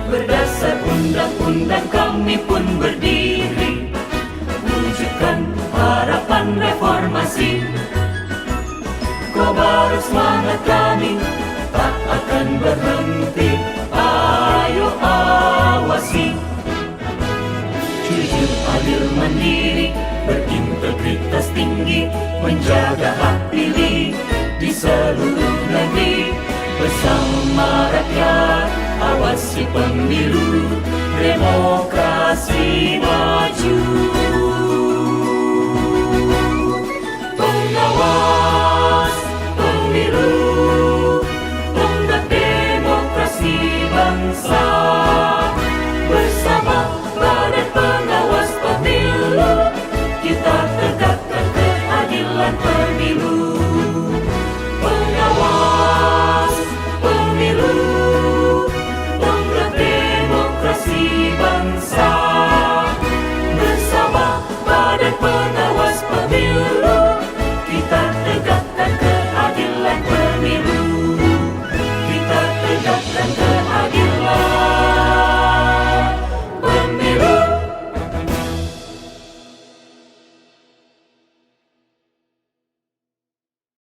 Berdasar undang-undang kami pun berdiri, wujudkan harapan reformasi. Kobar semangat kami tak akan berhenti, ayo awasi. Jujur, adil, mandiri, berintegritas tinggi, menjaga hak pilih di seluruh negeri. Bersama rakyat, awasi pemilu, demokrasi maju.